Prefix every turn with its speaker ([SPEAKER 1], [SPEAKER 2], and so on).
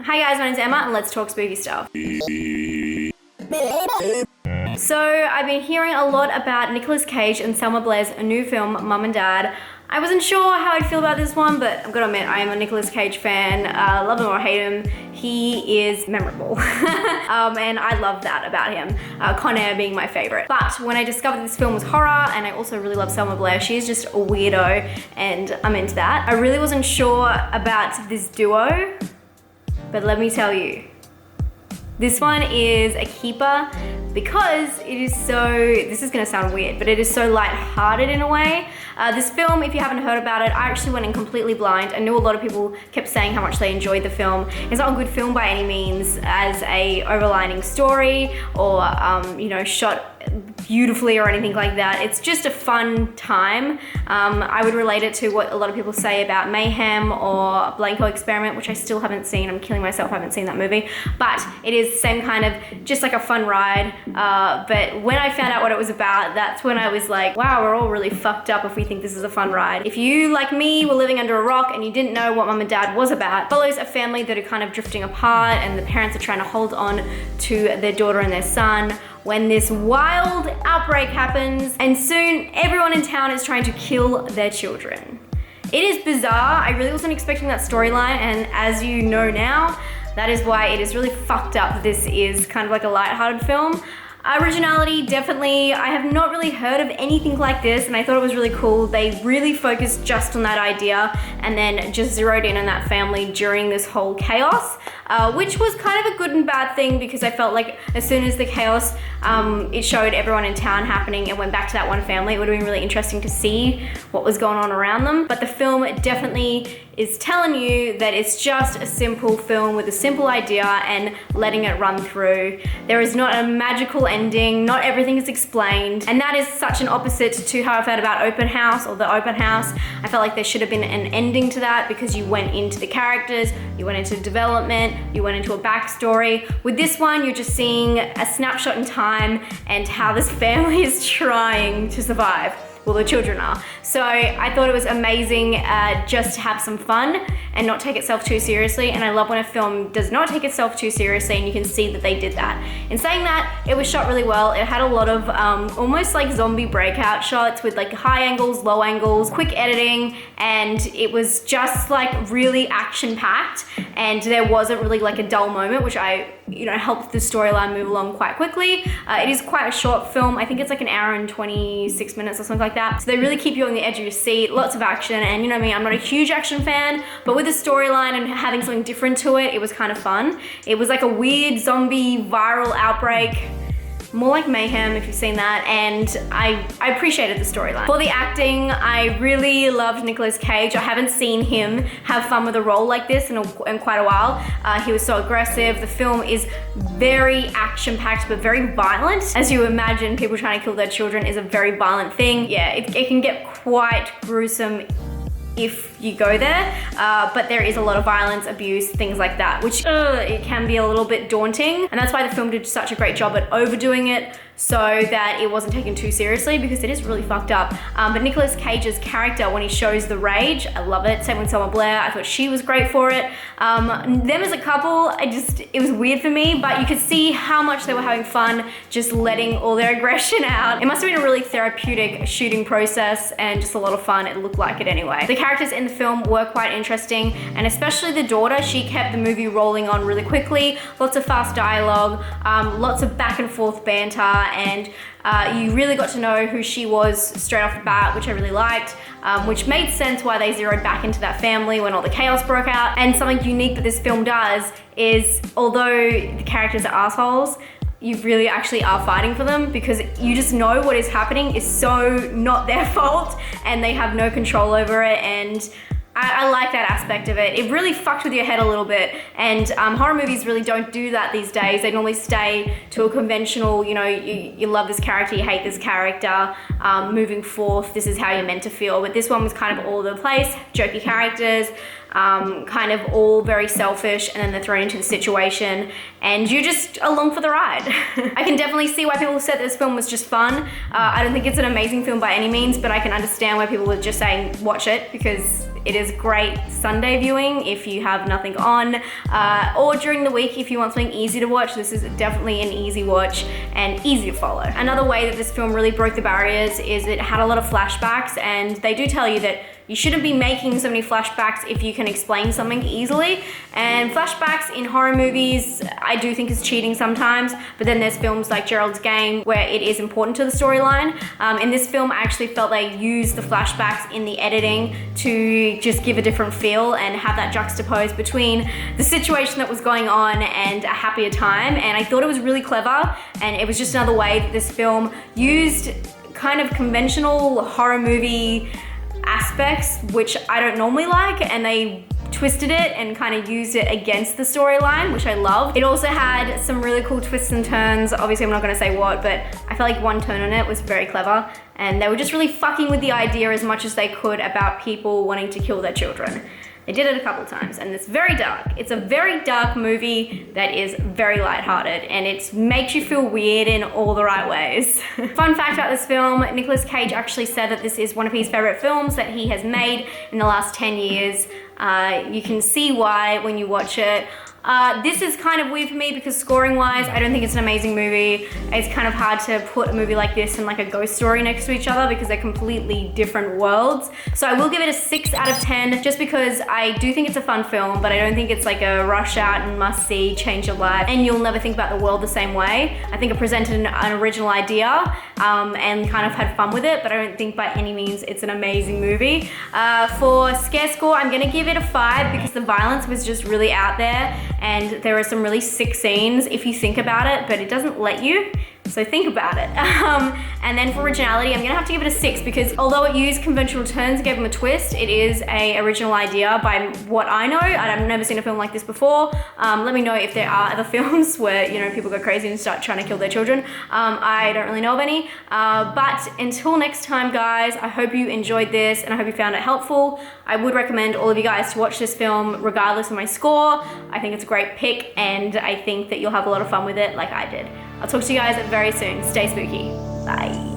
[SPEAKER 1] Hi guys, my name's Emma and let's talk spooky stuff. So I've been hearing a lot about Nicolas Cage and Selma Blair's new film, Mum and Dad. I wasn't sure how I'd feel about this one, but I've got to admit, I am a Nicolas Cage fan. Love him or hate him, he is memorable. And I love that about him. Con Air being my favorite. But when I discovered this film was horror, and I also really love Selma Blair, she's just a weirdo, and I'm into that. I really wasn't sure about this duo, but let me tell you, this one is a keeper because it is so, this is gonna sound weird, but it is so light-hearted in a way. This film, if you haven't heard about it, I actually went in completely blind. I knew a lot of people kept saying how much they enjoyed the film. It's not a good film by any means as a overlining story or, shot beautifully or anything like that. It's just a fun time. I would relate it to what a lot of people say about Mayhem or Blanco Experiment, which I still haven't seen. I'm killing myself, I haven't seen that movie. But it is the same kind of, just like a fun ride. But when I found out what it was about, that's when I was like, wow, we're all really fucked up if we think this is a fun ride. If you, like me, were living under a rock and you didn't know what Mum and Dad was about, it follows a family that are kind of drifting apart and the parents are trying to hold on to their daughter and their son when this wild outbreak happens, and soon everyone in town is trying to kill their children. It is bizarre. I really wasn't expecting that storyline, and as you know now, that is why it is really fucked up. This is kind of like a lighthearted film. Originality, definitely. I have not really heard of anything like this, and I thought it was really cool. They really focused just on that idea and then just zeroed in on that family during this whole chaos, which was kind of a good and bad thing because I felt like as soon as the chaos, it showed everyone in town happening and went back to that one family, it would have been really interesting to see what was going on around them. But the film definitely is telling you that it's just a simple film with a simple idea and letting it run through. There is not a magical ending, not everything is explained, and that is such an opposite to how I felt about Open House or The Open House. I felt like there should have been an ending to that because you went into the characters, you went into development, you went into a backstory. With this one, you're just seeing a snapshot in time and how this family is trying to survive. Well, the children are. So I thought it was amazing just to have some fun and not take itself too seriously. And I love when a film does not take itself too seriously and you can see that they did that. In saying that, it was shot really well. It had a lot of almost like zombie breakout shots with like high angles, low angles, quick editing, and it was just like really action packed. And there wasn't really like a dull moment, which helped the storyline move along quite quickly. It is quite a short film. I think it's like an hour and 26 minutes or something like that. So they really keep you on the edge of your seat, lots of action, and you know me, I'm not a huge action fan, but with the storyline and having something different to it, it was kind of fun. It was like a weird zombie viral outbreak, more like Mayhem if you've seen that, and I appreciated the storyline. For the acting, I really loved Nicolas Cage. I haven't seen him have fun with a role like this in quite a while. He was so aggressive. The film is very action-packed but very violent. As you imagine, people trying to kill their children is a very violent thing. Yeah, it can get quite gruesome if you go there, but there is a lot of violence, abuse, things like that, which it can be a little bit daunting, and that's why the film did such a great job at overdoing it so that it wasn't taken too seriously because it is really fucked up. But Nicolas Cage's character, when he shows the rage, I love it. Same with Selma Blair, I thought she was great for it. Them as a couple, it was weird for me, but you could see how much they were having fun just letting all their aggression out. It must have been a really therapeutic shooting process and just a lot of fun. It looked like it anyway. The characters in the film were quite interesting, and especially the daughter, she kept the movie rolling on really quickly. Lots of fast dialogue, lots of back and forth banter, and you really got to know who she was straight off the bat, which I really liked, which made sense why they zeroed back into that family when all the chaos broke out. And something unique that this film does is, although the characters are assholes, you really actually are fighting for them because you just know what is happening is so not their fault and they have no control over it, and I like that aspect of it. It really fucked with your head a little bit, and horror movies really don't do that these days. They normally stay to a conventional, you love this character, you hate this character, moving forth, this is how you're meant to feel. But this one was kind of all over the place, jokey characters, kind of all very selfish, and then they're thrown into the situation and you're just along for the ride. I can definitely see why people said this film was just fun. I don't think it's an amazing film by any means, but I can understand why people were just saying watch it because It is great Sunday viewing if you have nothing on, or during the week if you want something easy to watch. This is definitely an easy watch and easy to follow. Another way that this film really broke the barriers is it had a lot of flashbacks, and they do tell you that you shouldn't be making so many flashbacks if you can explain something easily. And flashbacks in horror movies, I do think is cheating sometimes, but then there's films like Gerald's Game where it is important to the storyline. In this film, I actually felt they used the flashbacks in the editing to just give a different feel and have that juxtaposed between the situation that was going on and a happier time. And I thought it was really clever, and it was just another way that this film used kind of conventional horror movie aspects, which I don't normally like, and they twisted it and kind of used it against the storyline, which I loved. It also had some really cool twists and turns. Obviously, I'm not gonna say what, but I felt like one turn on it was very clever, and they were just really fucking with the idea as much as they could about people wanting to kill their children. They did it a couple times, and it's very dark. It's a very dark movie that is very lighthearted, and it makes you feel weird in all the right ways. Fun fact about this film, Nicolas Cage actually said that this is one of his favorite films that he has made in the last 10 years. You can see why when you watch it. This is kind of weird for me because scoring wise, I don't think it's an amazing movie. It's kind of hard to put a movie like this and like a ghost story next to each other because they're completely different worlds. So I will give it a 6 out of 10 just because I do think it's a fun film, but I don't think it's like a rush out and must see, change your life, and you'll never think about the world the same way. I think it presented an original idea and kind of had fun with it, but I don't think by any means it's an amazing movie. For scare score, I'm gonna give it a 5 because the violence was just really out there, and there are some really sick scenes if you think about it, but it doesn't let you. So think about it. And then for originality, I'm gonna have to give it a 6 because although it used conventional turns, gave them a twist, it is a original idea by what I know. I've never seen a film like this before. Let me know if there are other films where, you know, people go crazy and start trying to kill their children. I don't really know of any. But until next time, guys, I hope you enjoyed this and I hope you found it helpful. I would recommend all of you guys to watch this film regardless of my score. I think it's a great pick, and I think that you'll have a lot of fun with it like I did. I'll talk to you guys very soon. Stay spooky. Bye.